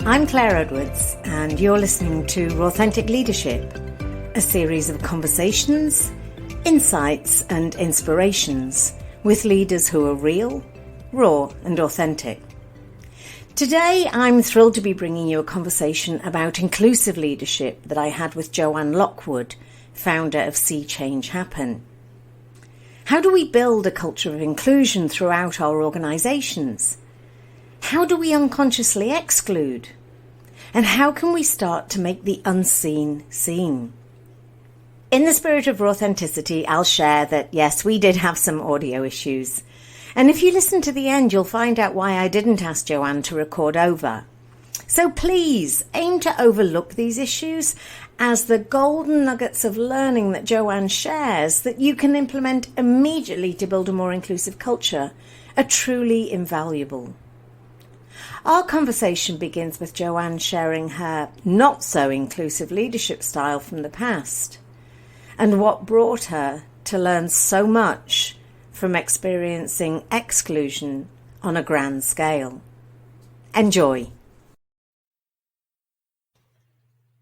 I'm Claire Edwards, and you're listening to Authentic Leadership, a series of conversations, insights, and inspirations with leaders who are real, raw, and authentic. Today, I'm thrilled to be bringing you a conversation about inclusive leadership that I had with Joanne Lockwood, founder of See Change Happen. How do we build a culture of inclusion throughout our organisations? How do we unconsciously exclude? And how can we start to make the unseen seen? In the spirit of authenticity, I'll share that, yes, we did have some audio issues. And if you listen to the end, you'll find out why I didn't ask Joanne to record over. So please aim to overlook these issues as the golden nuggets of learning that Joanne shares that you can implement immediately to build a more inclusive culture are truly invaluable. Our conversation begins with Joanne sharing her not-so-inclusive leadership style from the past and what brought her to learn so much from experiencing exclusion on a grand scale. Enjoy.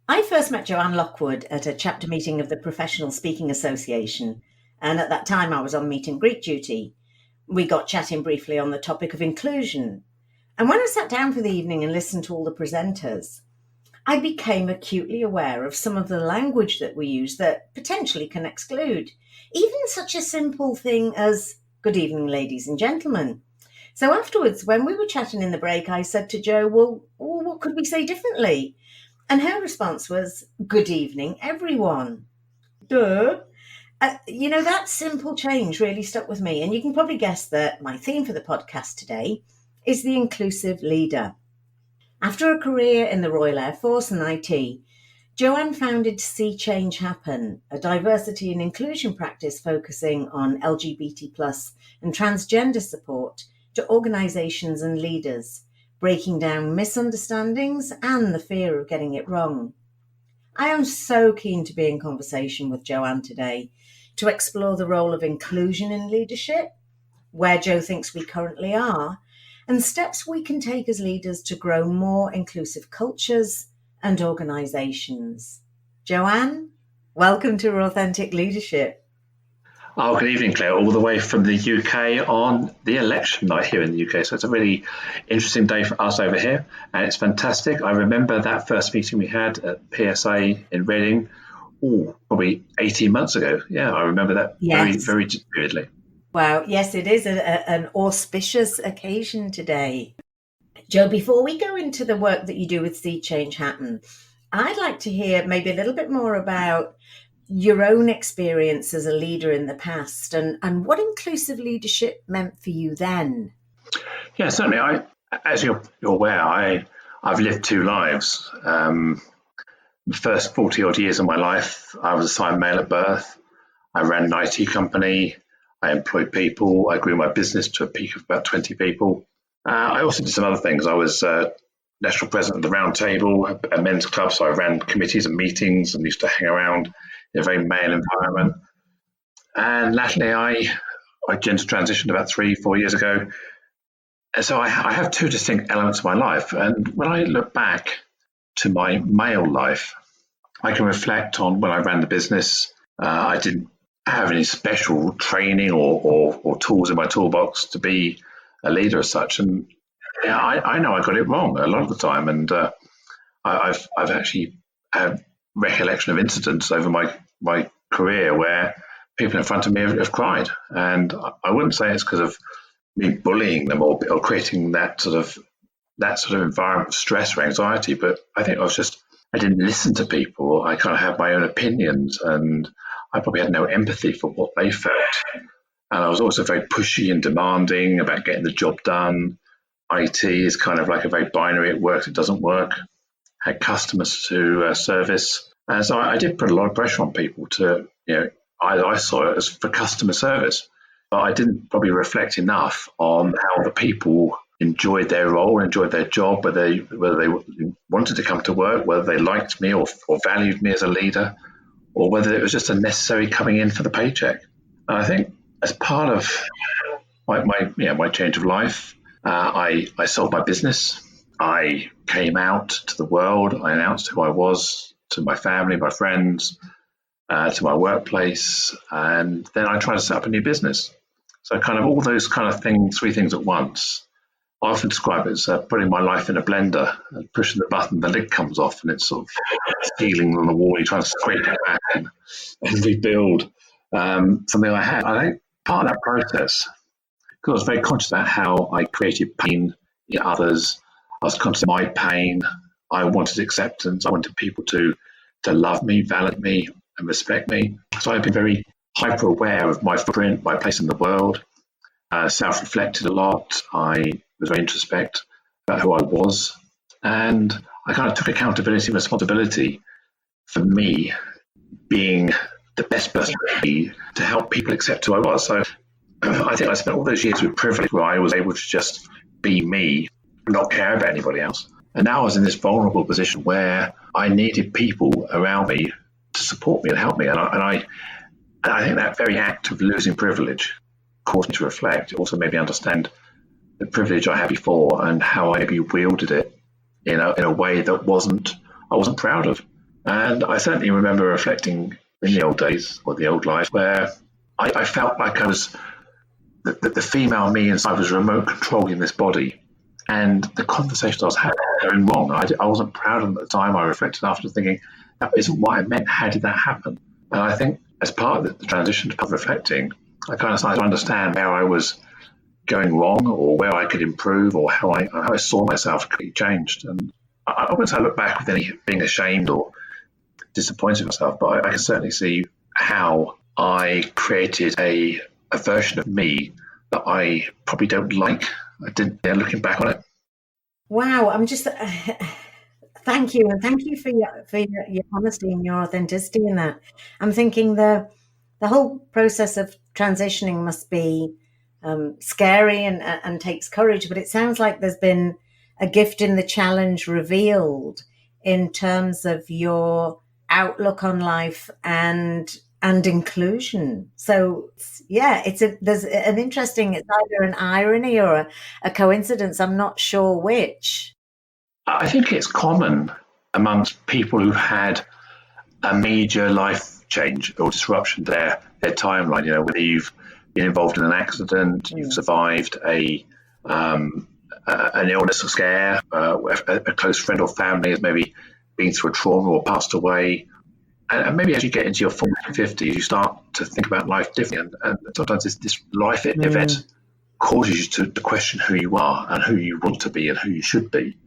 I first met Joanne Lockwood at a chapter meeting of the Professional Speaking Association, and at that time I was on meet and greet duty. We got chatting briefly on the topic of inclusion, and when I sat down for the evening and listened to all the presenters, I became acutely aware of some of the language that we use that potentially can exclude, even such a simple thing as "Good evening, ladies and gentlemen." So afterwards, when we were chatting in the break, I said to Jo, well, what could we say differently? And her response was, "Good evening, everyone." Duh. That simple change really stuck with me. And you can probably guess that my theme for the podcast today is the inclusive leader. After a career in the Royal Air Force and IT, Joanne founded See Change Happen, a diversity and inclusion practice focusing on LGBT+ and transgender support to organisations and leaders, breaking down misunderstandings and the fear of getting it wrong. I am so keen to be in conversation with Joanne today to explore the role of inclusion in leadership, where Jo thinks we currently are, and steps we can take as leaders to grow more inclusive cultures and organisations. Joanne, welcome to Authentic Leadership. Oh, good evening, Claire, all the way from the UK on the election night here in the UK. So it's a really interesting day for us over here, and it's fantastic. I remember that first meeting we had at PSA in Reading, probably 18 months ago. Yeah, I remember that very, very vividly. Wow, yes, it is an auspicious occasion today. Jo, before we go into the work that you do with See Change Happen, I'd like to hear maybe a little bit more about your own experience as a leader in the past and what inclusive leadership meant for you then. Yeah, certainly. As you're aware, I've lived two lives. The first 40 odd years of my life, I was assigned male at birth. I ran an IT company. I employed people. I grew my business to a peak of about 20 people. I also did some other things. I was national president of the Round Table, a men's club, so I ran committees and meetings and used to hang around in a very male environment. And latterly, I gender transitioned about 3-4 years ago. And so I have two distinct elements of my life. And when I look back to my male life, I can reflect on when I ran the business. I didn't have any special training or tools in my toolbox to be a leader as such. And yeah, I know I got it wrong a lot of the time. And I've actually had recollection of incidents over my career where people in front of me have cried. And I wouldn't say it's because of me bullying them or creating that sort of environment of stress or anxiety, but I think I didn't listen to people. I kind of had my own opinions, and I probably had no empathy for what they felt. And I was also very pushy and demanding about getting the job done. IT is kind of like a very binary. It works, it doesn't work. Had customers to service. And so I did put a lot of pressure on people to, I saw it as for customer service, but I didn't probably reflect enough on how the people enjoyed their role, enjoyed their job, whether they wanted to come to work, whether they liked me or valued me as a leader, or whether it was just a necessary coming in for the paycheck. And I think as part of my change of life, I sold my business. I came out to the world. I announced who I was to my family, my friends, to my workplace, and then I tried to set up a new business. So kind of all those kind of things, three things at once. I often describe it as putting my life in a blender and pushing the button, the lid comes off, and it's sort of sealing on the wall. You try to scrape it back and rebuild something I had. I think part of that process, because I was very conscious about how I created pain in others. I was conscious of my pain. I wanted acceptance. I wanted people to love me, validate me, and respect me. So I've been very hyper aware of my footprint, my place in the world. Self-reflected a lot. I was very introspect about who I was, and I kind of took accountability and responsibility for me being the best person to help people accept who I was. So I think I spent all those years with privilege where I was able to just be me, not care about anybody else. And now I was in this vulnerable position where I needed people around me to support me and help me. And I think that very act of losing privilege caused me to reflect. It also made me understand the privilege I had before and how I maybe wielded it in a way that I wasn't proud of. And I certainly remember reflecting in the old days or the old life where I felt like I was the female me inside was remote controlling this body. And the conversations I was having were going wrong. I wasn't proud of them at the time. I reflected after thinking, that isn't what I meant. How did that happen? And I think as part of the transition of reflecting, I kind of started to understand where I was going wrong or where I could improve or how I saw myself completely changed. And I wouldn't say I look back with any being ashamed or disappointed in myself, but I can certainly see how I created a version of me that I probably don't like. I didn't, looking back on it. Wow, I'm just thank you, and thank you for your honesty and your authenticity in that. I'm thinking the whole process of transitioning must be scary and takes courage, but it sounds like there's been a gift in the challenge revealed in terms of your outlook on life and inclusion. So yeah, there's an interesting, it's either an irony or a coincidence. I'm not sure which. I think it's common amongst people who've had a major life change or disruption to their timeline. Whether you've been involved in an accident, you've survived an illness or scare, a close friend or family has maybe been through a trauma or passed away. And maybe as you get into your 40s and 50s, you start to think about life differently. And sometimes this life event causes you to question who you are and who you want to be and who you should be.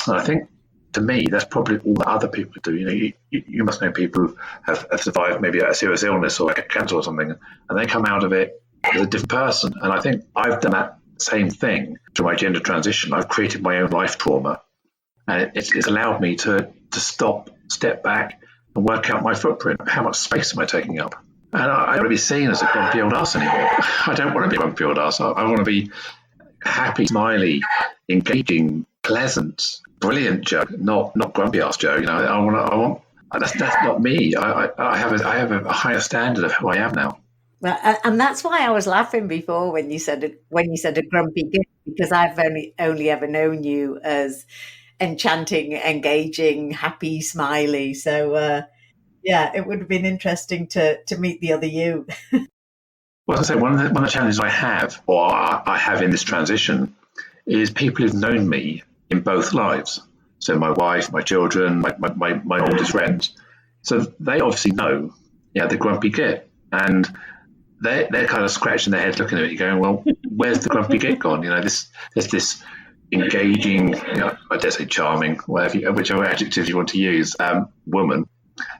And I think, to me, that's probably all that other people do. You must know people who have survived maybe a serious illness or like a cancer or something, and they come out of it as a different person. And I think I've done that same thing through my gender transition. I've created my own life trauma, and it's allowed me to step back, and work out my footprint. How much space am I taking up? And I don't want to be seen as a grumpy old ass anymore. I don't want to be a grumpy old ass. I want to be happy, smiley, engaging, pleasant, brilliant Joe, not grumpy ass Joe. I want. That's not me. I have a higher standard of who I am now. Well, and that's why I was laughing before when you said a grumpy git, because I've only ever known you as enchanting, engaging, happy, smiley. So yeah, it would have been interesting to meet the other you. Well, as I say, one of the challenges I have in this transition is people who've known me in both lives. So my wife, my children, my oldest friends. So they obviously know, the grumpy git, and they're kind of scratching their heads looking at it, going, "Well, where's the grumpy git gone?" There's this engaging, I dare say charming, whichever adjective you want to use, woman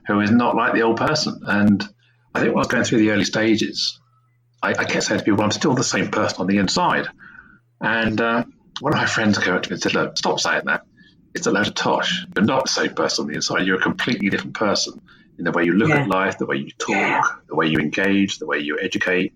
who is not like the old person. And I think when I was going through the early stages, I kept saying to people, I'm still the same person on the inside. And one of my friends came up to me and said, "Look, stop saying that. It's a load of tosh. You're not the same person on the inside. You're a completely different person in the way you look at life, the way you talk, the way you engage, the way you educate,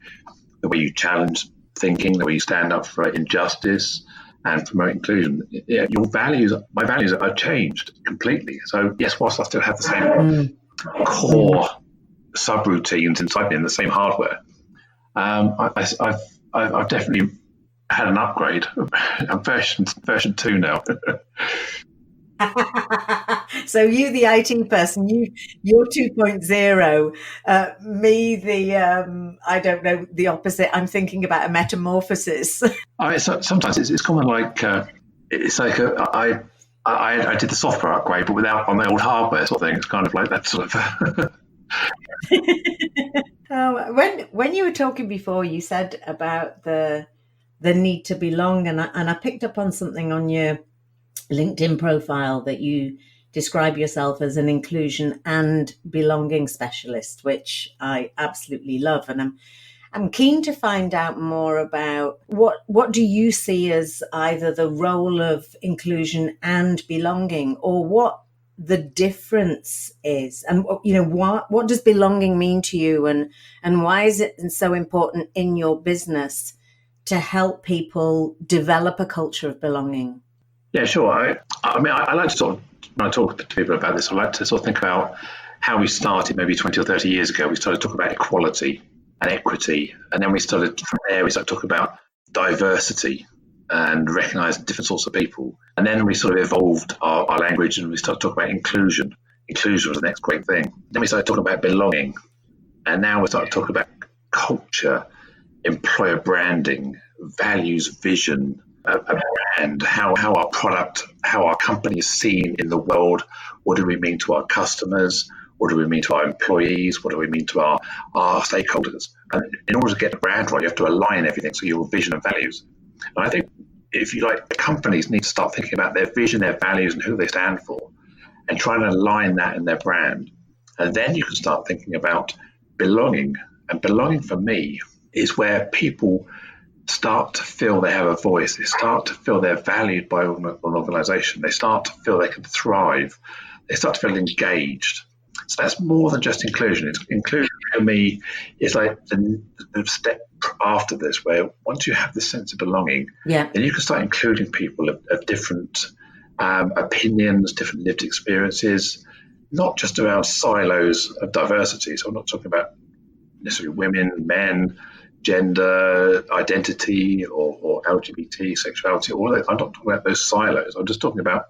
the way you challenge thinking, the way you stand up for injustice and promote inclusion. Your values, my values are changed completely. So yes, whilst I still have the same core subroutines inside me and the same hardware, I've definitely had an upgrade. I'm version 2 now. So you, the IT person, you're 2.0. Me, the I don't know, the opposite. I'm thinking about a metamorphosis. Sometimes it's kind of like it's like I did the software upgrade, but without on the old hardware sort of thing. It's kind of like that sort of. When you were talking before, you said about the need to belong, and I picked up on something on your LinkedIn profile that you describe yourself as an inclusion and belonging specialist, which I absolutely love, and I'm keen to find out more about what do you see as either the role of inclusion and belonging, or what the difference is, and what does belonging mean to you, and why is it so important in your business to help people develop a culture of belonging? Yeah, sure. I mean, I like to sort of, when I talk to people about this, I like to sort of think about how we started maybe 20 or 30 years ago. We started talking about equality and equity, and then we started talking about diversity and recognizing different sorts of people. And then we sort of evolved our language, and we started talking about inclusion. Inclusion was the next great thing. Then we started talking about belonging, and now we started talking about culture, employer branding, values, vision, and how our product, how our company is seen in the world. What do we mean to our customers? What do we mean to our employees? What do we mean to our stakeholders? And in order to get the brand right, you have to align everything, so your vision and values. And I think, if you like, companies need to start thinking about their vision, their values, and who they stand for, and trying to align that in their brand. And then you can start thinking about belonging. And belonging, for me, is where people start to feel they have a voice. They start to feel they're valued by an organization. They start to feel they can thrive. They start to feel engaged. So that's more than just inclusion. Inclusion for me is like the step after this, where once you have this sense of belonging, then you can start including people of different opinions, different lived experiences, not just around silos of diversity. So I'm not talking about necessarily women, men, gender, identity, or LGBT, sexuality. All that. I'm not talking about those silos. I'm just talking about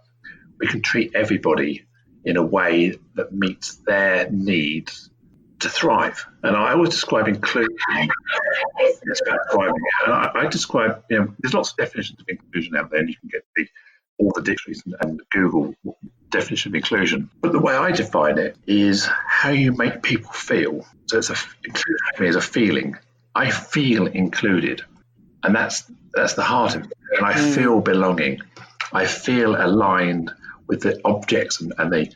we can treat everybody in a way that meets their needs to thrive. And I always describe inclusion as about thriving. And I describe, there's lots of definitions of inclusion out there, and you can get all the dictionaries and Google definition of inclusion. But the way I define it is how you make people feel. So inclusion for me is a feeling. I feel included, and that's the heart of it. And I feel belonging. I feel aligned with the objects and the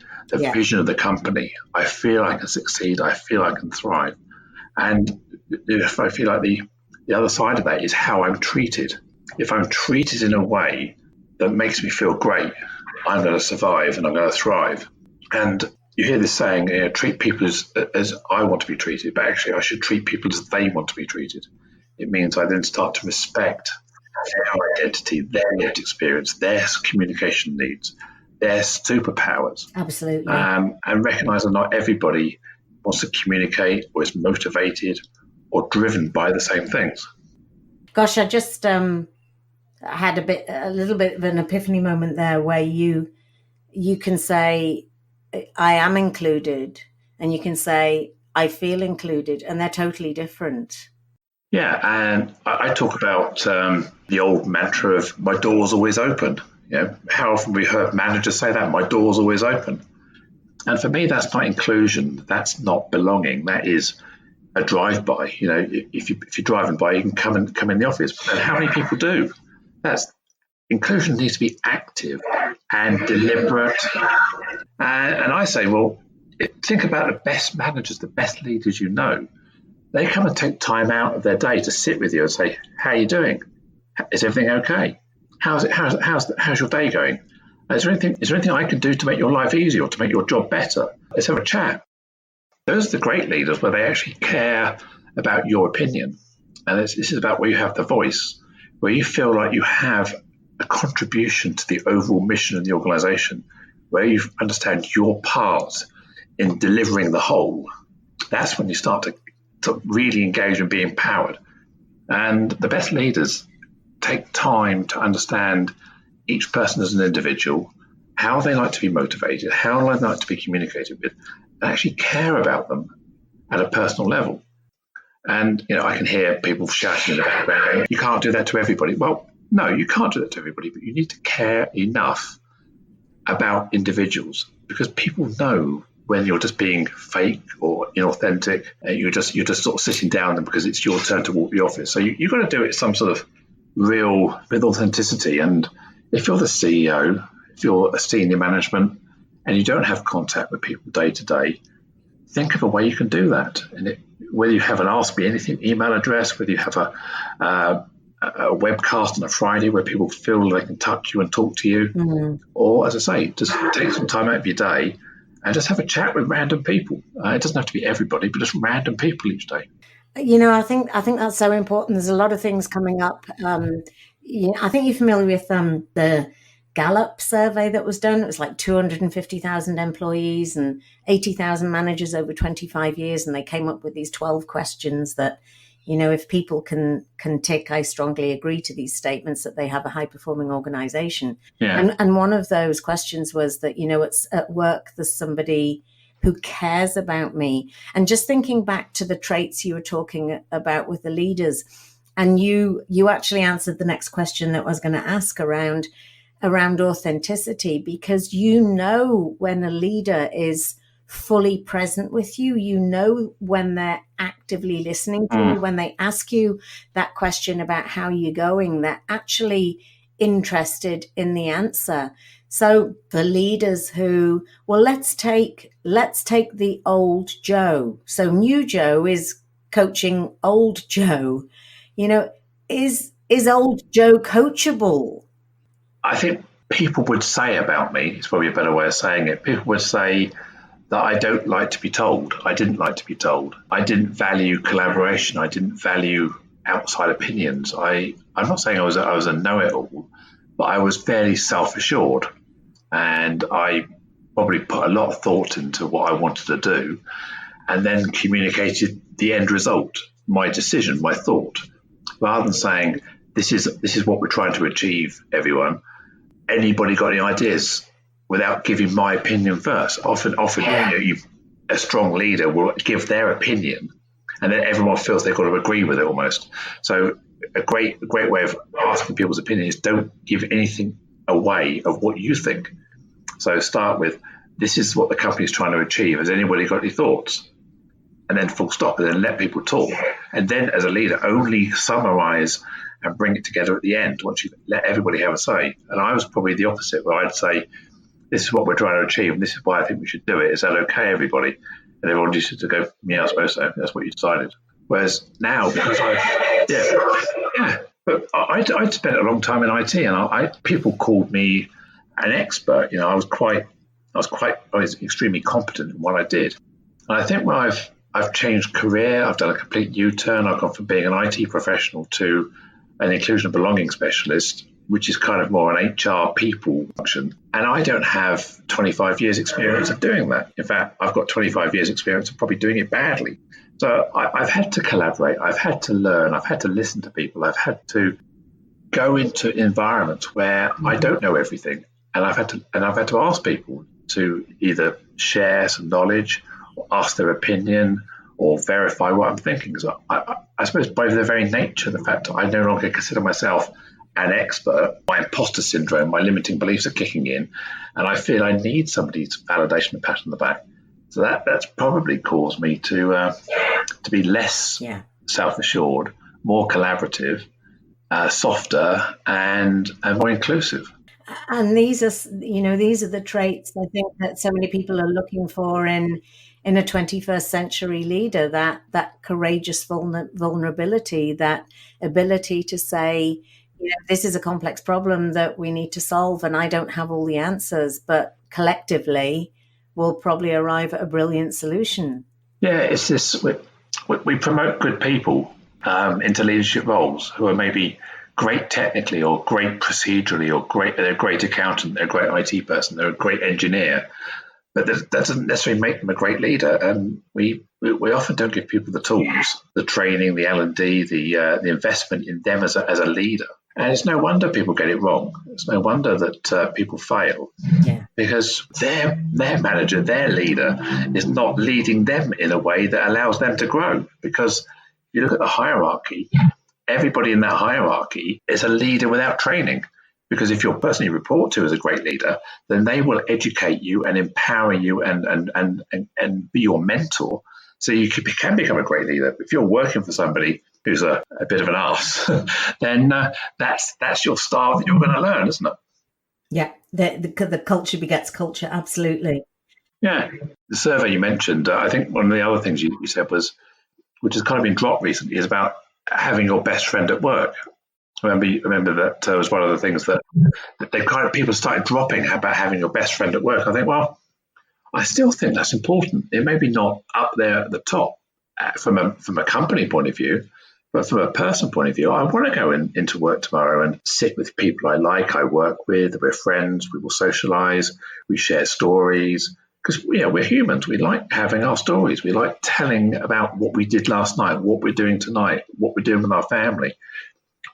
vision of the company. I feel I can succeed. I feel I can thrive. And if I feel like the other side of that is how I'm treated. If I'm treated in a way that makes me feel great, I'm going to survive and I'm going to thrive. And you hear this saying, treat people as I want to be treated, but actually I should treat people as they want to be treated. It means I then start to respect their identity, their lived experience, their communication needs, their superpowers. Absolutely. And recognize that not everybody wants to communicate or is motivated or driven by the same things. Gosh, I just had a little bit of an epiphany moment there, where you can say, I am included, and you can say, I feel included, and they're totally different. Yeah, and I talk about the old mantra of my door's always open. How often we heard managers say that, my door's always open. And for me, that's not inclusion. That's not belonging. That is a drive-by. If you're driving by, you can come in the office. But how many people do? Inclusion needs to be active and deliberate. And I say, well, think about the best managers, the best leaders you know. They come and take time out of their day to sit with you and say, how are you doing? Is everything okay? How's your day going? Is there anything I can do to make your life easier or to make your job better? Let's have a chat. Those are the great leaders, where they actually care about your opinion. And this is about where you have the voice, where you feel like you have a contribution to the overall mission of the organization, where you understand your part in delivering the whole. That's when you start to really engage and be empowered. And the best leaders take time to understand each person as an individual, how they like to be motivated, how they like to be communicated with, and actually care about them at a personal level. And, I can hear people shouting in the background, you can't do that to everybody. Well, no, you can't do that to everybody, but you need to care enough about individuals, because people know when you're just being fake or inauthentic, and you're just sort of sitting down because it's your turn to walk the office. So you've got to do it some sort of real with authenticity. And if you're the CEO, if you're a senior management, and you don't have contact with people day to day, think of a way you can do that. And whether you have an Ask Me Anything email address, whether you have a webcast on a Friday where people feel they can touch you and talk to you, or, as I say, just take some time out of your day and just have a chat with random people. It doesn't have to be everybody, but just random people each day. I think that's so important. There's a lot of things coming up. I think you're familiar with the Gallup survey that was done. It was like 250,000 employees and 80,000 managers over 25 years. And they came up with these 12 questions that, if people can tick, I strongly agree to these statements that they have a high-performing organization. Yeah. And one of those questions was that, it's at work, there's somebody who cares about me. And just thinking back to the traits you were talking about with the leaders, and you actually answered the next question that I was going to ask around authenticity, because when a leader is fully present with you, when they're actively listening to you, when they ask you that question about how you're going, they're actually interested in the answer. So the leaders who, let's take the old Joe. So new Joe is coaching old Joe. Is old Joe coachable? I think people would say about me, it's probably a better way of saying it, people would say that I don't like to be told. I didn't like to be told. I didn't value collaboration. I didn't value outside opinions. I'm not saying I was a know-it-all, but I was fairly self-assured. And I probably put a lot of thought into what I wanted to do, and then communicated the end result, my decision, my thought, rather than saying, this is what we're trying to achieve, everyone. Anybody got any ideas? Without giving my opinion first. Often, a strong leader will give their opinion, and then everyone feels they've got to agree with it almost. So a great way of asking people's opinion is don't give anything away of what you think. So start with, this is what the company is trying to achieve. Has anybody got any thoughts? And then full stop, and then let people talk. And then as a leader, only summarize and bring it together at the end once you've let everybody have a say. And I was probably the opposite, where I'd say, this is what we're trying to achieve, and this is why I think we should do it. Is that okay, everybody? And everyone used to go, yeah, I suppose so. That's what you decided. Whereas now, because but I'd spent a long time in IT, and people called me an expert. I was extremely competent in what I did. And I think when I've changed career, I've done a complete U-turn. I've gone from being an IT professional to an inclusion and belonging specialist, which is kind of more an HR people function. And I don't have 25 years experience of doing that. In fact, I've got 25 years experience of probably doing it badly. So I've had to collaborate. I've had to learn. I've had to listen to people. I've had to go into environments where I don't know everything. And I've had to ask people to either share some knowledge or ask their opinion or verify what I'm thinking. So I suppose by the very nature of the fact that I no longer consider myself an expert, my imposter syndrome, my limiting beliefs are kicking in, and I feel I need somebody's validation and pat on the back. So that's probably caused me to be less self-assured, more collaborative, softer, and more inclusive. And these are the traits I think that so many people are looking for in a 21st century leader, that courageous vulnerability, that ability to say, this is a complex problem that we need to solve, and I don't have all the answers, but collectively we'll probably arrive at a brilliant solution. Yeah, it's this, we promote good people into leadership roles who are maybe great technically or great procedurally or they're a great accountant, they're a great IT person, they're a great engineer, but that doesn't necessarily make them a great leader. And we often don't give people the tools, the training, the L&D, the investment in them as a leader. And it's no wonder people get it wrong. It's no wonder that people fail, because their manager, their leader, is not leading them in a way that allows them to grow. Because if you look at the hierarchy, everybody in that hierarchy is a leader without training. Because if your person you report to is a great leader, then they will educate you and empower you and be your mentor, so you can become a great leader. If you're working for somebody who's a bit of an arse, then that's your style that you're going to learn, isn't it? Yeah, the culture begets culture, absolutely. Yeah, the survey you mentioned, I think one of the other things you said was, which has kind of been dropped recently, is about having your best friend at work. I remember that was one of the things that they kind of people started dropping about having your best friend at work. I think, well, I still think that's important. It may be not up there at the top from a company point of view, but from a personal point of view, I want to go into work tomorrow and sit with people I like, I work with, we're friends, we will socialize, we share stories. Because we're humans. We like having our stories. We like telling about what we did last night, what we're doing tonight, what we're doing with our family.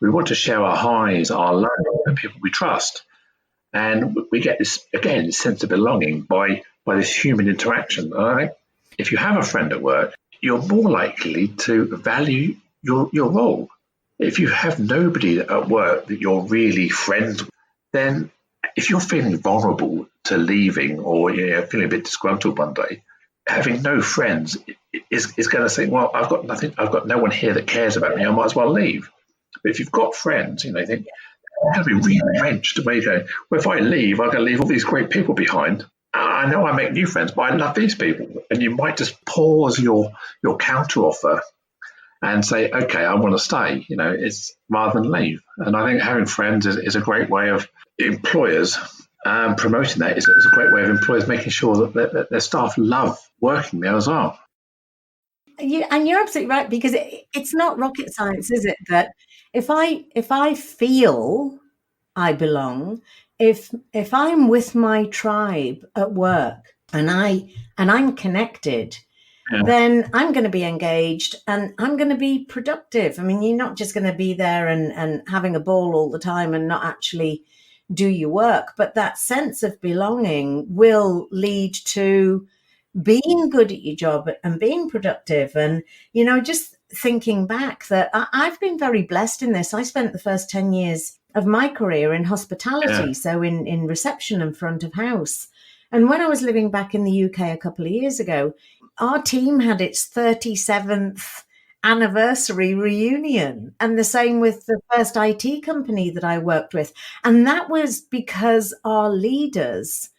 We want to share our highs, our lows with people we trust. And we get this, again, this sense of belonging by this human interaction. And I think if you have a friend at work, you're more likely to value your role. If you have nobody at work that you're really friends with, then if you're feeling vulnerable to leaving, or feeling a bit disgruntled one day, having no friends is going to say, well, I've got nothing, I've got no one here that cares about me, I might as well leave. But if you've got friends, you think you're going to be really wrenched where you go, well, if I leave, I'm going to leave all these great people behind. I know I make new friends, but I love these people. And you might just pause your counter offer and say, okay, I want to stay, it's rather than leave. And I think having friends is a great way of employers promoting that. Is a great way of employers making sure that their staff love working there as well. And you're absolutely right, because it's not rocket science, is it? That if I feel I belong, if I'm with my tribe at work and I'm connected, then I'm going to be engaged and I'm going to be productive. I mean, you're not just going to be there and having a ball all the time and not actually do your work, but that sense of belonging will lead to being good at your job and being productive. And, just thinking back that I've been very blessed in this. I spent the first 10 years of my career in hospitality, so in reception and front of house. And when I was living back in the UK a couple of years ago, our team had its 37th anniversary reunion, and the same with the first IT company that I worked with. And that was because our leaders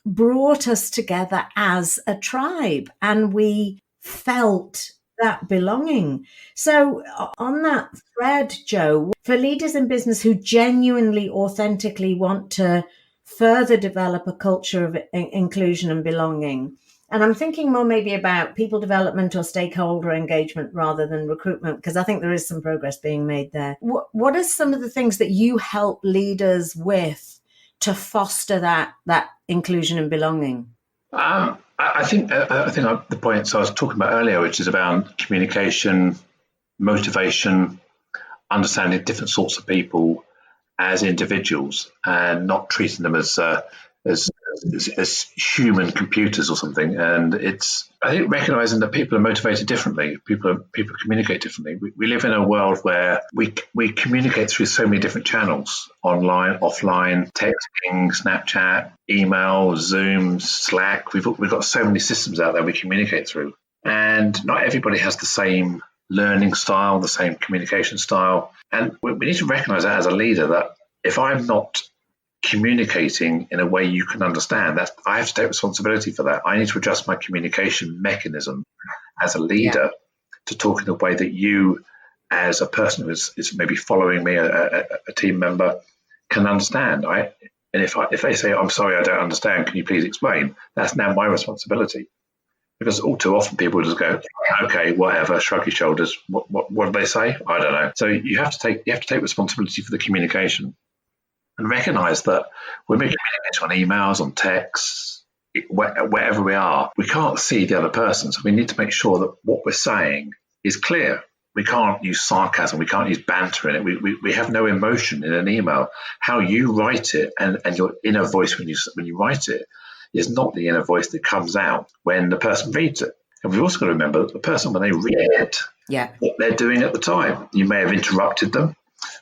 brought us together as a tribe, and we felt that belonging. So on that thread, Joe, for leaders in business who genuinely, authentically want to further develop a culture of inclusion and belonging, and I'm thinking more maybe about people development or stakeholder engagement rather than recruitment, because I think there is some progress being made there. What are some of the things that you help leaders with to foster that inclusion and belonging? I think the points I was talking about earlier, which is about communication, motivation, understanding different sorts of people as individuals, and not treating them as human computers or something. And I think recognizing that people are motivated differently. People communicate differently. We live in a world where we communicate through so many different channels: online, offline, texting, Snapchat, email, Zoom, Slack. We've got so many systems out there we communicate through, and not everybody has the same learning style, the same communication style. And we need to recognize that as a leader, that if I'm not communicating in a way you can understand, that I have to take responsibility for that. I need to adjust my communication mechanism as a leader to talk in a way that you, as a person who is maybe following me, a team member, can understand. And if they say, I'm sorry, I don't understand, can you please explain? That's now my responsibility. Because all too often people just go, okay, whatever, shrug your shoulders. What do they say? I don't know. So you have to take responsibility for the communication, and recognize that when we communicate on emails, on texts, wherever we are, we can't see the other person. So we need to make sure that what we're saying is clear. we can't use sarcasm, we can't use banter in it. We have no emotion in an email. How you write it and your inner voice when you write it is not the inner voice that comes out when the person reads it. And we've also got to remember that the person, when they read it, what they're doing at the time. You may have interrupted them.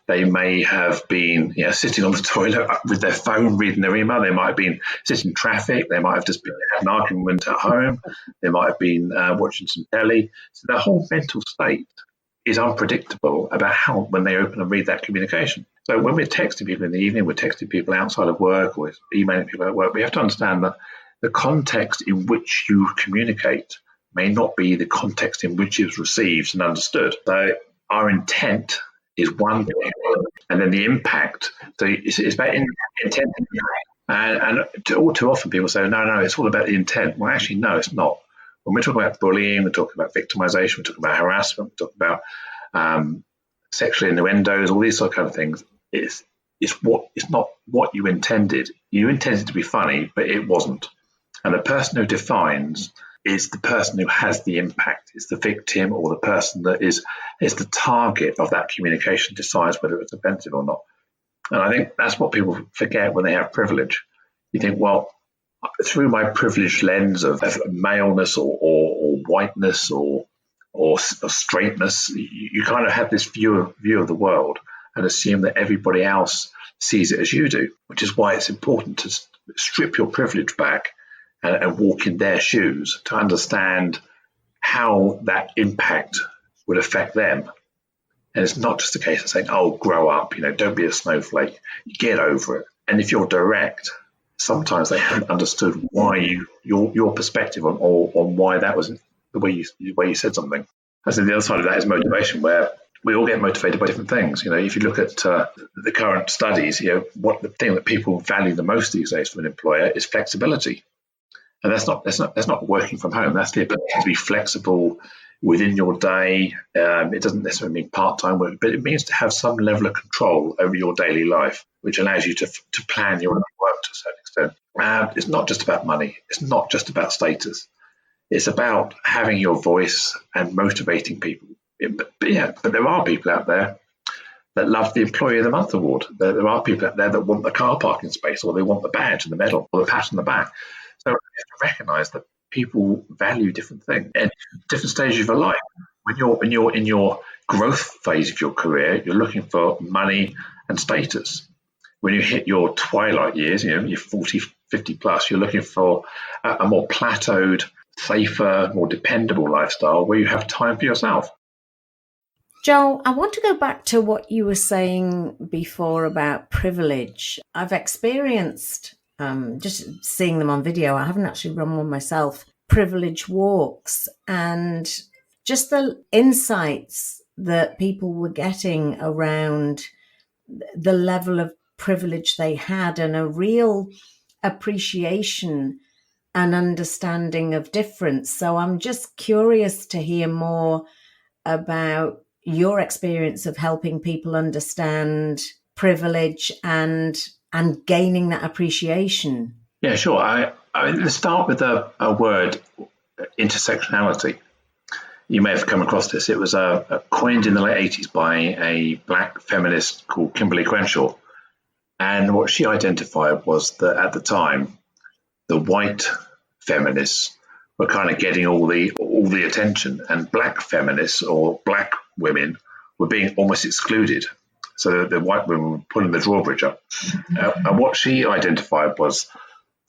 They may have been sitting on the toilet with their phone reading their email. They might have been sitting in traffic. They might have just been had an argument at home. They might have been watching some telly. So their whole mental state is unpredictable about how when they open and read that communication. So when we're texting people in the evening, we're texting people outside of work, or emailing people at work, we have to understand that the context in which you communicate may not be the context in which it's received and understood. So our intent is one thing, and then the impact. So it's about intent. And all too often people say, no, it's all about the intent. Well, actually, no, it's not. When we're talking about bullying, we're talking about victimization, we're talking about harassment, we're talking about sexual innuendos, all these sort of kind of things. It's not what you intended. You intended to be funny, but it wasn't. And the person who defines is the person who has the impact. It's the victim or the person that is the target of that communication decides whether it's offensive or not. And I think that's what people forget when they have privilege. You think, well, through my privileged lens of maleness or whiteness or straightness, you kind of have this view of the world and assume that everybody else sees it as you do, which is why it's important to strip your privilege back and walk in their shoes to understand how that impact would affect them. And it's not just a case of saying, oh, grow up, don't be a snowflake, get over it. And if you're direct, sometimes they haven't understood why your perspective on why that was the way you said something. I think the other side of that is motivation, where we all get motivated by different things. If you look at the current studies, what the thing that people value the most these days from an employer is flexibility. And that's not working from home. That's the ability to be flexible within your day. It doesn't necessarily mean part-time work, but it means to have some level of control over your daily life, which allows you to plan your own work to a certain extent. It's not just about money. It's not just about status. It's about having your voice and motivating people. But there are people out there that love the Employee of the Month award. There are people out there that want the car parking space, or they want the badge and the medal or the pat on the back. So you have to recognise that people value different things at different stages of your life. When you're in your growth phase of your career, you're looking for money and status. When you hit your twilight years, you're 40, 50 plus, you're looking for a more plateaued, safer, more dependable lifestyle where you have time for yourself. Joel, I want to go back to what you were saying before about privilege. I've experienced, just seeing them on video, I haven't actually run one myself, privilege walks, and just the insights that people were getting around the level of privilege they had, and a real appreciation and understanding of difference. So I'm just curious to hear more about your experience of helping people understand privilege and gaining that appreciation. Yeah, sure. Let's start with a word, intersectionality. You may have come across this. It was coined in the late 80s by a black feminist called Kimberly Crenshaw. And what she identified was that at the time, the white feminists were kind of getting all the attention, and black feminists or black women were being almost excluded. So the white women were pulling the drawbridge up. And what she identified was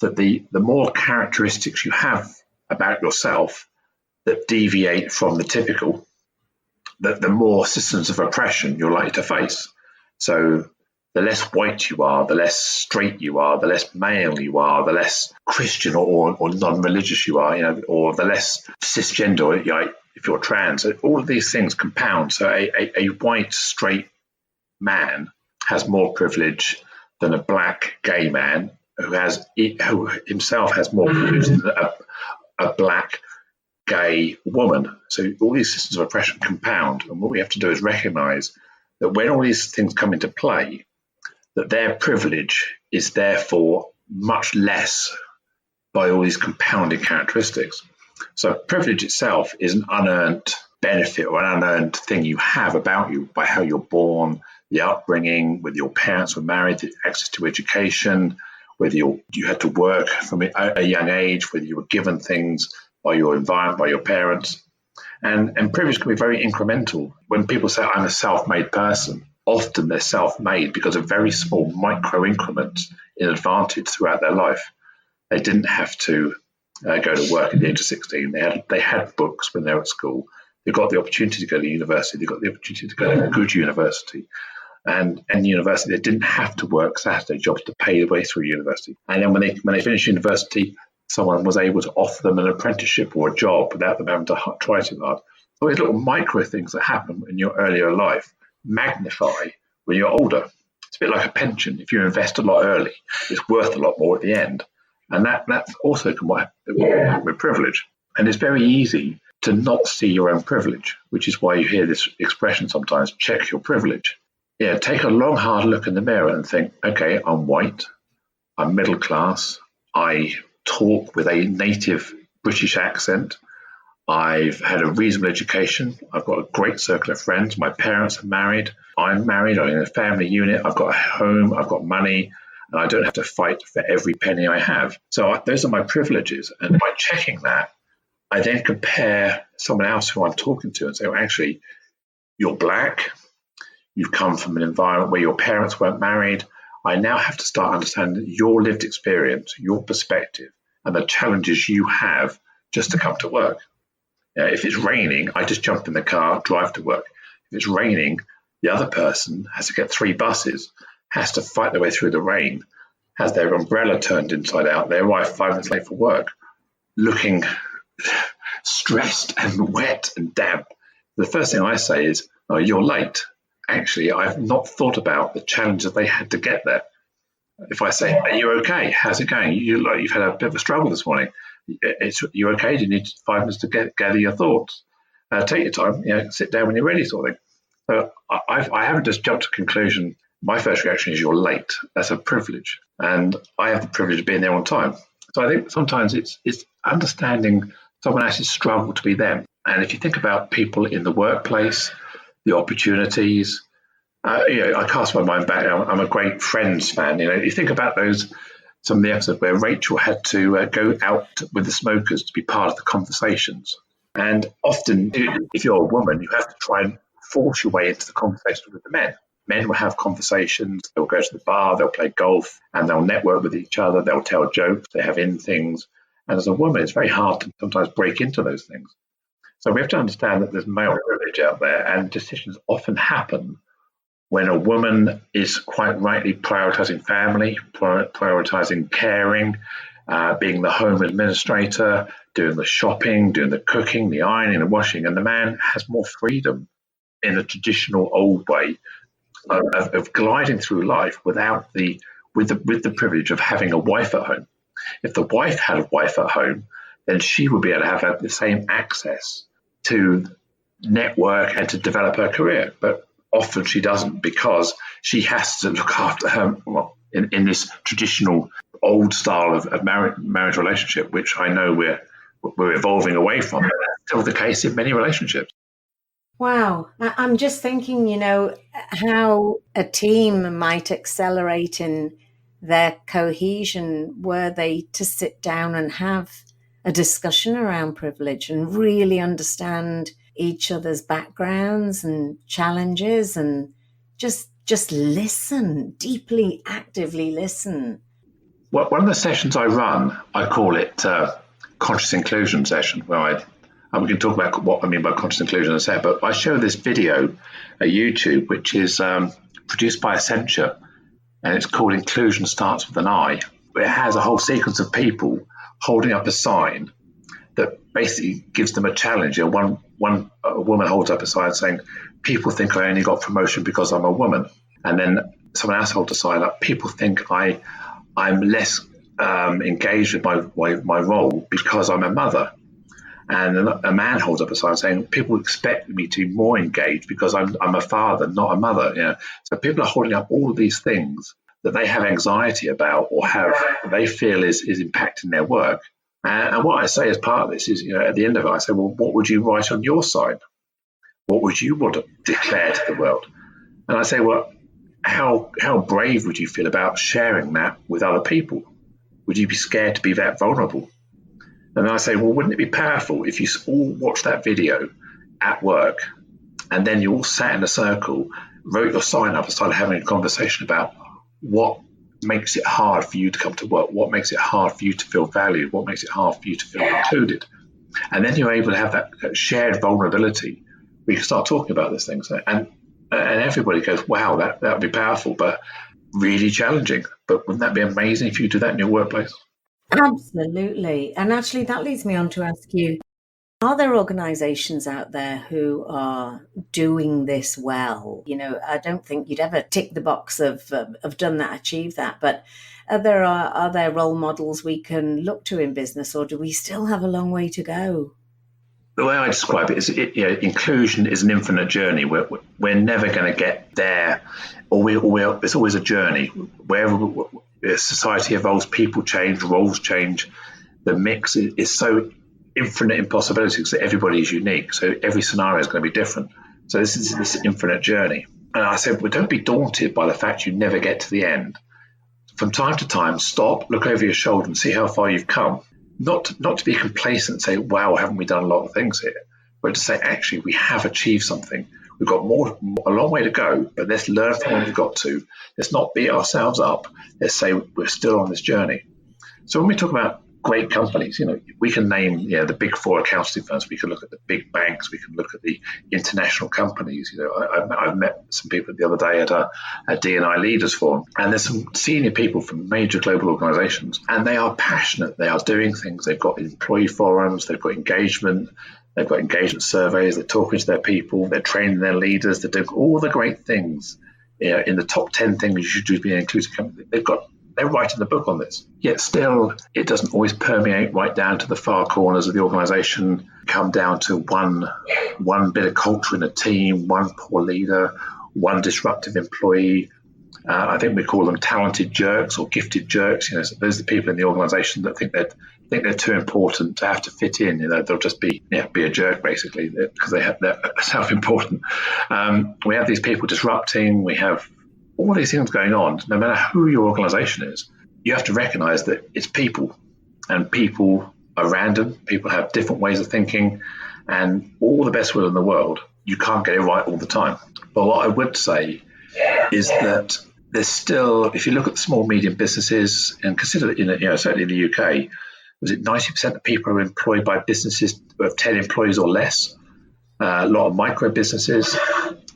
that the more characteristics you have about yourself that deviate from the typical, the more systems of oppression you're likely to face. So the less white you are, the less straight you are, the less male you are, the less Christian or non-religious you are, or the less cisgender, if you're trans. All of these things compound. So a white, straight man has more privilege than a black gay man who himself has more privilege than a black gay woman. So all these systems of oppression compound. And what we have to do is recognize that when all these things come into play, that their privilege is therefore much less by all these compounding characteristics. So privilege itself is an unearned benefit or an unearned thing you have about you by how you're born, the upbringing, whether your parents were married, the access to education, whether you had to work from a young age, whether you were given things by your environment, by your parents. And privilege can be very incremental. When people say, I'm a self-made person, often they're self-made because of very small micro increments in advantage throughout their life. They didn't have to go to work at the age of 16. They had books when they were at school. They got the opportunity to go to university. They got the opportunity to go to a good university. And university, they didn't have to work Saturday jobs to pay their way through university. And then when they finished university, someone was able to offer them an apprenticeship or a job without them having to try too hard. So these little micro things that happen in your earlier life magnify when you're older. It's a bit like a pension. If you invest a lot early, it's worth a lot more at the end. And that also can happen with privilege. And it's very easy to not see your own privilege, which is why you hear this expression sometimes, check your privilege. Yeah, take a long, hard look in the mirror and think, okay, I'm white, I'm middle class, I talk with a native British accent, I've had a reasonable education, I've got a great circle of friends, my parents are married, I'm married, I'm in a family unit, I've got a home, I've got money, and I don't have to fight for every penny I have. So those are my privileges. And by checking that, I then compare someone else who I'm talking to and say, well, actually, you're black, you've come from an environment where your parents weren't married. I now have to start understanding your lived experience, your perspective, and the challenges you have just to come to work. If it's raining, I just jump in the car, drive to work. If it's raining, the other person has to get 3 buses, has to fight their way through the rain, has their umbrella turned inside out, they arrive 5 minutes late for work, looking stressed and wet and damp. The first thing I say is, oh, you're late. Actually, I've not thought about the challenges they had to get there. If I say, are you okay? How's it going? You've had a bit of a struggle this morning. You okay? Do you need 5 minutes to gather your thoughts? Take your time, sit down when you're ready, sort of thing. So I haven't just jumped to a conclusion. My first reaction is you're late. That's a privilege. And I have the privilege of being there on time. So I think sometimes it's understanding someone else's struggle to be them. And if you think about people in the workplace, the opportunities, I cast my mind back. I'm a great Friends fan. You think about some of the episodes where Rachel had to go out with the smokers to be part of the conversations. And often, if you're a woman, you have to try and force your way into the conversation with the men. Men will have conversations, they'll go to the bar, they'll play golf, and they'll network with each other, they'll tell jokes, they have in things. And as a woman, it's very hard to sometimes break into those things. So we have to understand that there's male privilege out there, and decisions often happen when a woman is quite rightly prioritizing family, prioritizing caring, being the home administrator, doing the shopping, doing the cooking, the ironing, the washing, and the man has more freedom in the traditional old way of gliding through life with the privilege of having a wife at home. If the wife had a wife at home, then she would be able to have the same access to network and to develop her career. But often she doesn't, because she has to look after her in this traditional old style of marriage relationship, which I know we're evolving away from. But that's still the case in many relationships. Wow. I'm just thinking, how a team might accelerate in their cohesion were they to sit down and have a discussion around privilege and really understand each other's backgrounds and challenges, and just listen, deeply, actively listen. Well, one of the sessions I run, I call it conscious inclusion session, where we can talk about what I mean by conscious inclusion in a sec, but I show this video at YouTube, which is produced by Accenture, and it's called Inclusion Starts with an I. It has a whole sequence of people holding up a sign that basically gives them a challenge. A woman holds up a sign saying, people think I only got promotion because I'm a woman. And then someone else holds a sign up, people think I'm less engaged with my role because I'm a mother. And a man holds up a sign saying, people expect me to be more engaged because I'm a father, not a mother. So people are holding up all of these things that they have anxiety about or they feel is impacting their work. And what I say as part of this is, at the end of it, I say, well, what would you write on your sign? What would you want to declare to the world? And I say, well, how brave would you feel about sharing that with other people? Would you be scared to be that vulnerable? And I say, well, wouldn't it be powerful if you all watched that video at work and then you all sat in a circle, wrote your sign up and started having a conversation about what makes it hard for you to come to work, what makes it hard for you to feel valued, what makes it hard for you to feel included. And then you're able to have that shared vulnerability. We can start talking about these things. And everybody goes, wow, that would be powerful, but really challenging. But wouldn't that be amazing if you do that in your workplace? Absolutely. And actually, that leads me on to ask you, are there organizations out there who are doing this well? You know, I don't think you'd ever tick the box of done that, achieved that, but are there role models we can look to in business, or do we still have a long way to go? The way I describe it is, inclusion is an infinite journey. We're never going to get there, it's always a journey. Wherever society evolves, people change, roles change. The mix is so infinite in possibilities that everybody is unique. So every scenario is going to be different. So this is this infinite journey. And I said, well, don't be daunted by the fact you never get to the end. From time to time, stop, look over your shoulder and see how far you've come. Not to be complacent and say, wow, haven't we done a lot of things here? But to say, actually, we have achieved something. We've got a long way to go, but let's learn from where we've got to. Let's not beat ourselves up. Let's say we're still on this journey. So when we talk about great companies, we can name the big four accounting firms. We can look at the big banks. We can look at the international companies. I've met some people the other day at a D&I leaders forum, and there's some senior people from major global organizations, and they are passionate. They are doing things. They've got employee forums. They've got engagement. They've got engagement surveys. They're talking to their people. They're training their leaders. They're doing all the great things. In the top 10 things you should do to be an inclusive company, they're writing the book on this. Yet still, it doesn't always permeate right down to the far corners of the organization, come down to one bit of culture in a team, one poor leader, one disruptive employee. I think we call them talented jerks or gifted jerks. So those are the people in the organization that think they're too important to have to fit in. They'll just be a jerk, basically, because they're self-important. We have these people disrupting. We have all these things going on. No matter who your organization is, you have to recognize that it's people, and people are random. People have different ways of thinking, and all the best will in the world, you can't get it right all the time. But what I would say is that there's still, if you look at the small, medium businesses and consider that, certainly in the UK, was it 90% of people are employed by businesses who have 10 employees or less? A lot of micro businesses.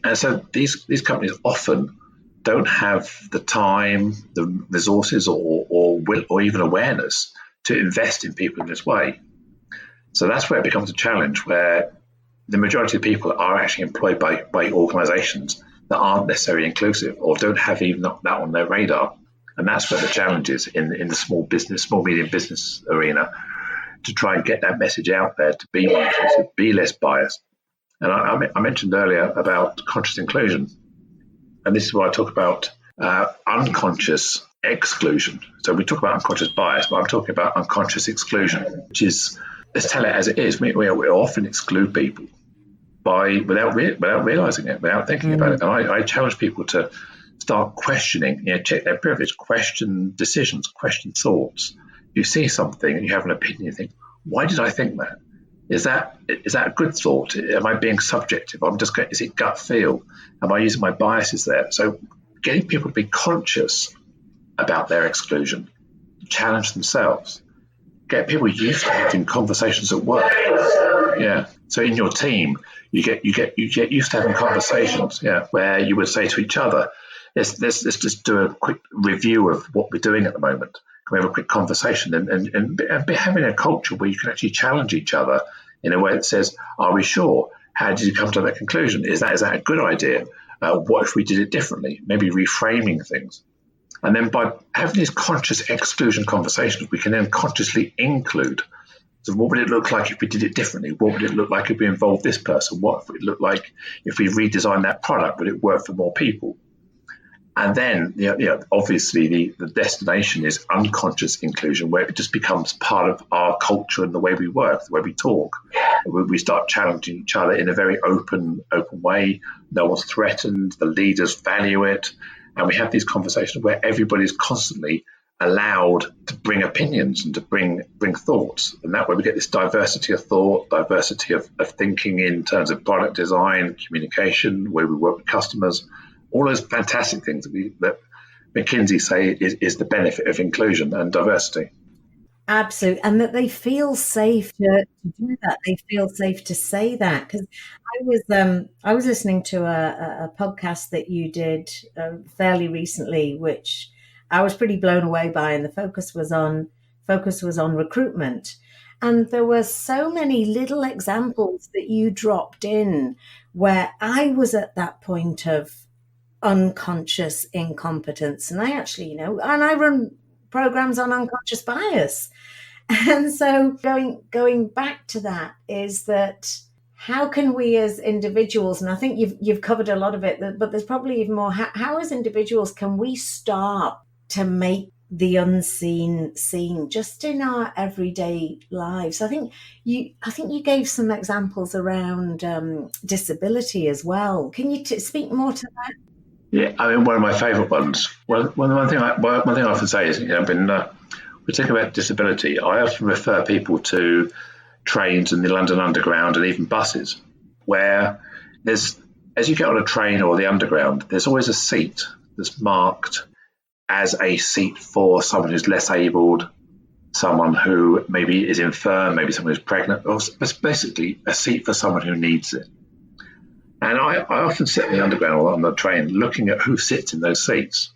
And so these companies often don't have the time, the resources, or will, or even awareness to invest in people in this way. So that's where it becomes a challenge, where the majority of people are actually employed by organizations that aren't necessarily inclusive or don't have even that on their radar. And that's where the challenge is in the small, medium business arena, to try and get that message out there, to be more inclusive, be less biased. And I mentioned earlier about conscious inclusion. And this is where I talk about unconscious exclusion. So we talk about unconscious bias, but I'm talking about unconscious exclusion, which is, let's tell it as it is. We often exclude people without realizing it, without thinking about it. And I challenge people to start questioning, check their privilege, question decisions, question thoughts. You see something and you have an opinion, you think, why did I think that? Is that a good thought? Am I being subjective? Is it gut feel? Am I using my biases there? So getting people to be conscious about their exclusion, challenge themselves, get people used to having conversations at work. Yeah. So in your team, you get used to having conversations, where you would say to each other, let's just do a quick review of what we're doing at the moment. Can we have a quick conversation and be having a culture where you can actually challenge each other in a way that says, are we sure? How did you come to that conclusion? Is that a good idea? What if we did it differently? Maybe reframing things. And then by having these conscious exclusion conversations, we can then consciously include. So what would it look like if we did it differently? What would it look like if we involved this person? What would it look like if we redesigned that product? Would it work for more people? And then, obviously, the destination is unconscious inclusion, where it just becomes part of our culture and the way we work, the way we talk. We start challenging each other in a very open way. No one's threatened. The leaders value it. And we have these conversations where everybody's constantly allowed to bring opinions and to bring thoughts. And that way we get this diversity of thought, diversity of thinking in terms of product design, communication, where we work with customers. All those fantastic things that McKinsey say is the benefit of inclusion and diversity. Absolutely. And that they feel safe to do that. They feel safe to say that. Because I was listening to a podcast that you did fairly recently, which I was pretty blown away by, and the focus was on recruitment. And there were so many little examples that you dropped in where I was at that point of unconscious incompetence. And I actually, and I run programs on unconscious bias. And so going back to that is that how can we as individuals, and I think you've covered a lot of it, but there's probably even more, how as individuals can we start to make the unseen seen just in our everyday lives? I think you gave some examples around disability as well. Can you speak more to that? Yeah, I mean, one of my favourite ones. One thing I often say is, when we talk about disability, I often refer people to trains in the London Underground and even buses, where as you get on a train or the Underground, there's always a seat that's marked as a seat for someone who's less abled, someone who maybe is infirm, maybe someone who's pregnant, or basically a seat for someone who needs it. And I often sit in the Underground or on the train looking at who sits in those seats.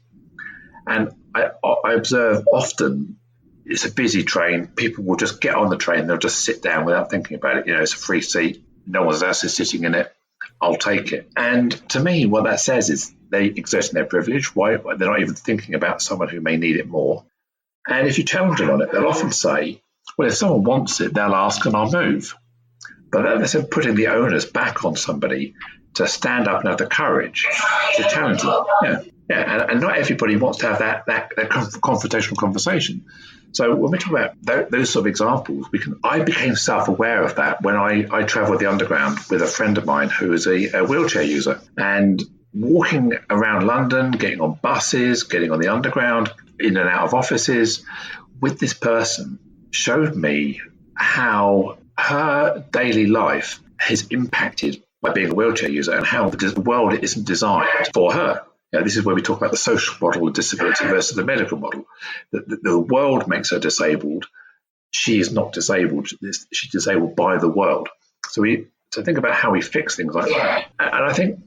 And I observe often it's a busy train. People will just get on the train. They'll just sit down without thinking about it. It's a free seat. No one else is sitting in it. I'll take it. And to me, what that says is they exert their privilege. Why? They're not even thinking about someone who may need it more. And if you challenge them on it, they'll often say, well, if someone wants it, they'll ask and I'll move. But that's putting the onus back on somebody to stand up and have the courage to challenge them. Yeah. And not everybody wants to have that confrontational conversation. So when we talk about those sort of examples, I became self-aware of that when I travelled the Underground with a friend of mine who is a wheelchair user, and walking around London, getting on buses, getting on the Underground, in and out of offices with this person showed me how her daily life has impacted by being a wheelchair user and how the world isn't designed for her. This is where we talk about the social model of disability versus the medical model. The world makes her disabled. She is not disabled. She's disabled by the world. So think about how we fix things like that. And I think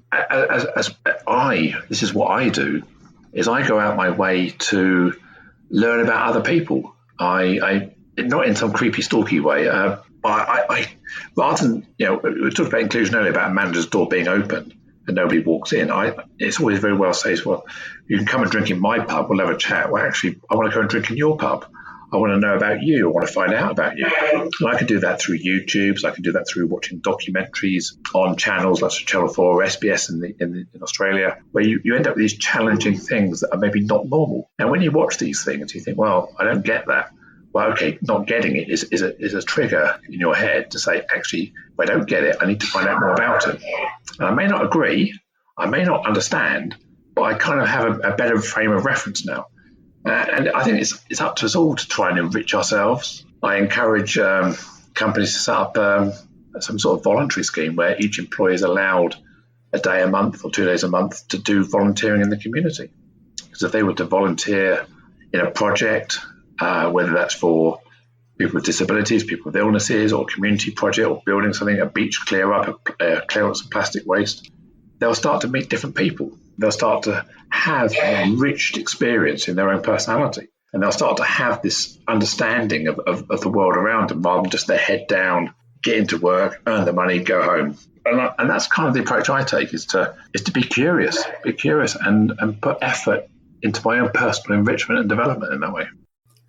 this is what I do, is I go out my way to learn about other people. I not in some creepy, stalky way. I rather than, we talked about inclusion earlier, about a manager's door being open and nobody walks in. It's always very well says, well, you can come and drink in my pub, we'll have a chat. Well, actually, I want to go and drink in your pub. I want to know about you. I want to find out about you. And I can do that through YouTubes. I can do that through watching documentaries on channels like Channel 4 or SBS in Australia, where you end up with these challenging things that are maybe not normal. And when you watch these things, you think, well, I don't get that. Well, okay, not getting it is a trigger in your head to say, actually, if I don't get it, I need to find out more about it. And I may not agree, I may not understand, but I kind of have a better frame of reference now. And I think it's up to us all to try and enrich ourselves. I encourage companies to set up some sort of voluntary scheme where each employee is allowed a day a month or 2 days a month to do volunteering in the community. Because if they were to volunteer in a project, whether that's for people with disabilities, people with illnesses, or a community project, or building something, a beach clear up some plastic waste, they'll start to meet different people. They'll start to have an enriched experience in their own personality. And they'll start to have this understanding of the world around them, rather than just their head down, get into work, earn the money, go home. And that's kind of the approach I take, is to be curious and put effort into my own personal enrichment and development in that way.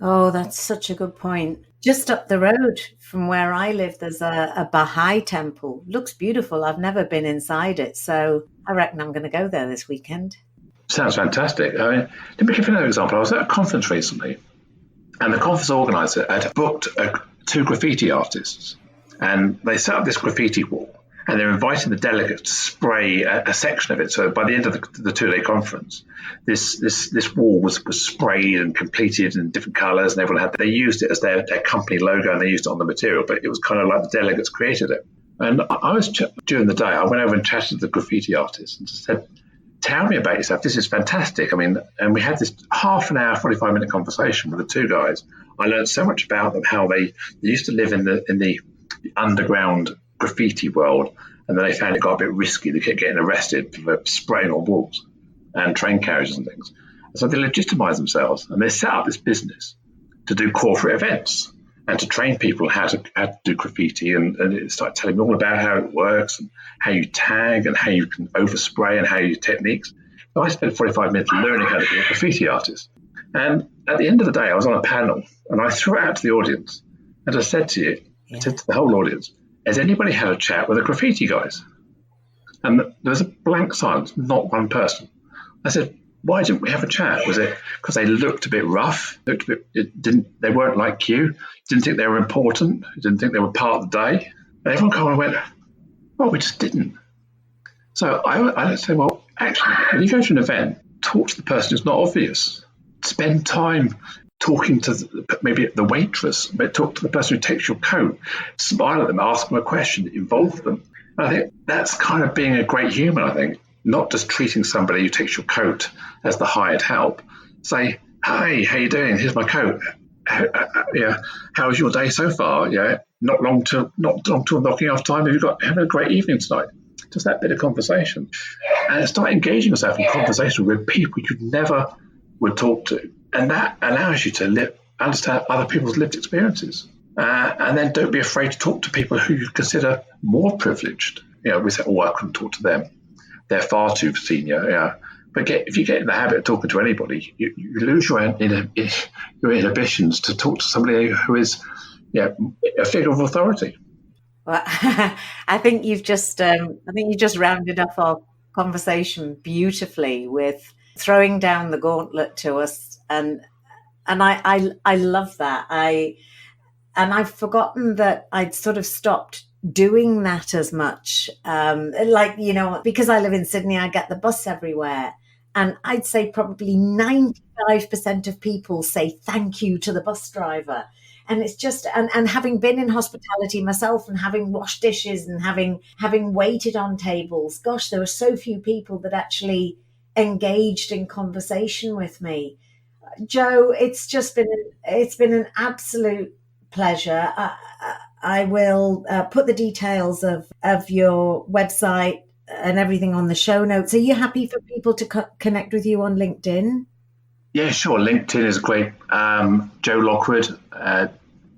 Oh, that's such a good point. Just up the road from where I live, there's a Baha'i temple. Looks beautiful. I've never been inside it, so I reckon I'm going to go there this weekend. Sounds fantastic. I mean, let me give you another example. I was at a conference recently, and the conference organizer had booked two graffiti artists, and they set up this graffiti wall, and they're inviting the delegates to spray a section of it. So by the end of the 2-day conference, this wall was sprayed and completed in different colours, and they used it as their company logo, and they used it on the material. But it was kind of like the delegates created it. And during the day, I went over and chatted to the graffiti artist and just said, "Tell me about yourself. This is fantastic." I mean, and we had this half an hour, 45-minute conversation with the two guys. I learned so much about them, how they used to live in the underground graffiti world, and then they found it got a bit risky. They kept getting arrested for spraying on walls and train carriages and things. And so they legitimised themselves, and they set up this business to do corporate events and to train people how to do graffiti, and it started telling me all about how it works and how you tag and how you can overspray and how you techniques. So I spent 45 minutes learning how to be a graffiti artist. And at the end of the day, I was on a panel, and I threw it out to the audience, and I said to the whole audience, "Has anybody had a chat with the graffiti guys?" And there was a blank silence, not one person. I said, "Why didn't we have a chat? Was it because they looked a bit rough? They weren't like you? Didn't think they were important? Didn't think they were part of the day?" And everyone kind of went, "Well, we just didn't." So I say, well, actually, when you go to an event, talk to the person who's not obvious. Spend time talking to maybe the waitress, talk to the person who takes your coat, smile at them, ask them a question, involve them. And I think that's kind of being a great human, I think. Not just treating somebody who takes your coat as the hired help. Say, "Hey, how you doing? Here's my coat. How was your day so far? Yeah, not long till knocking off time. Have you having a great evening tonight?" Just that bit of conversation, and start engaging yourself in conversation with people you never would talk to, and that allows you to understand other people's lived experiences, and then don't be afraid to talk to people who you consider more privileged. We say, "Oh, I couldn't talk to them. They're far too senior." Yeah. But if you get in the habit of talking to anybody, you lose your inhibitions to talk to somebody who is a figure of authority. Well, I think you've just rounded off our conversation beautifully with throwing down the gauntlet to us, and I love that. I've forgotten that I'd sort of stopped doing that as much. Because I live in Sydney, I get the bus everywhere. And I'd say probably 95% of people say thank you to the bus driver. And it's just, and having been in hospitality myself and having washed dishes and having waited on tables, gosh, there were so few people that actually engaged in conversation with me. Joe, it's been an absolute pleasure. I will put the details of your website and everything on the show notes. Are you happy for people to connect with you on LinkedIn? Yeah, sure. LinkedIn is great. Joe Lockwood.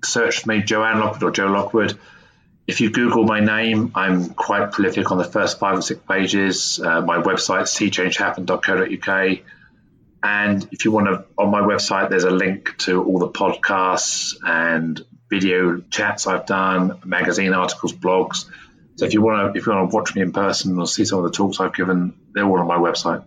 Search for me, Joanne Lockwood or Joe Lockwood. If you Google my name, I'm quite prolific on the first 5 or 6 pages. My website, seechangehappen.co.uk. And if you want to, on my website, there's a link to all the podcasts and video chats I've done, magazine articles, blogs. So if you want to watch me in person or see some of the talks I've given, they're all on my website.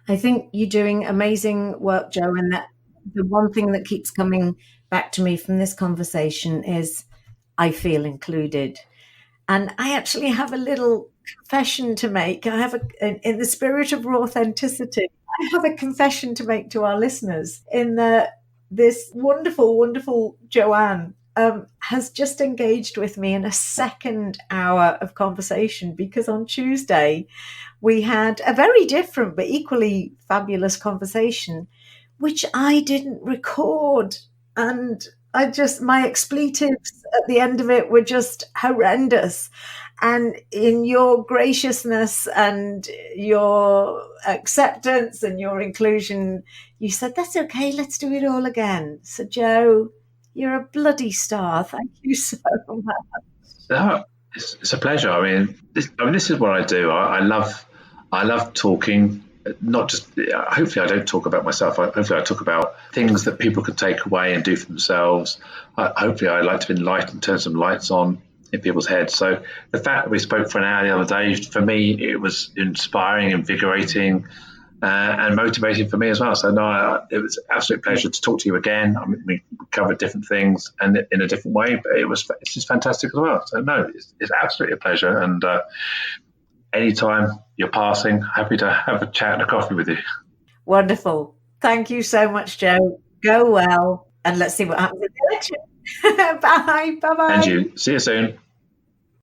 I think you're doing amazing work, Joe, and that the one thing that keeps coming back to me from this conversation is I feel included. And I actually have a little confession to make. I have in the spirit of raw authenticity, I have a confession to make to our listeners in that this wonderful, wonderful Joanne has just engaged with me in a second hour of conversation, because on Tuesday we had a very different but equally fabulous conversation, which I didn't record. And my expletives at the end of it were just horrendous. And in your graciousness and your acceptance and your inclusion, you said, "That's okay, let's do it all again." So, Joe, you're a bloody star. Thank you so much. No, it's a pleasure. I mean, this is what I do. I love talking. Not just, hopefully I don't talk about myself. Hopefully I talk about things that people can take away and do for themselves. Hopefully I like to enlighten, turn some lights on in people's heads. So the fact that we spoke for an hour the other day, for me, it was inspiring, invigorating. and motivating for me as well. So no, it was an absolute pleasure to talk to you again. I mean, we covered different things and in a different way, but it's just fantastic as well. So no, it's absolutely a pleasure. And anytime you're passing, happy to have a chat and a coffee with you. Wonderful. Thank you so much, Joe. Go well, and let's see what happens in the election. Bye. Bye-bye. And you. See you soon.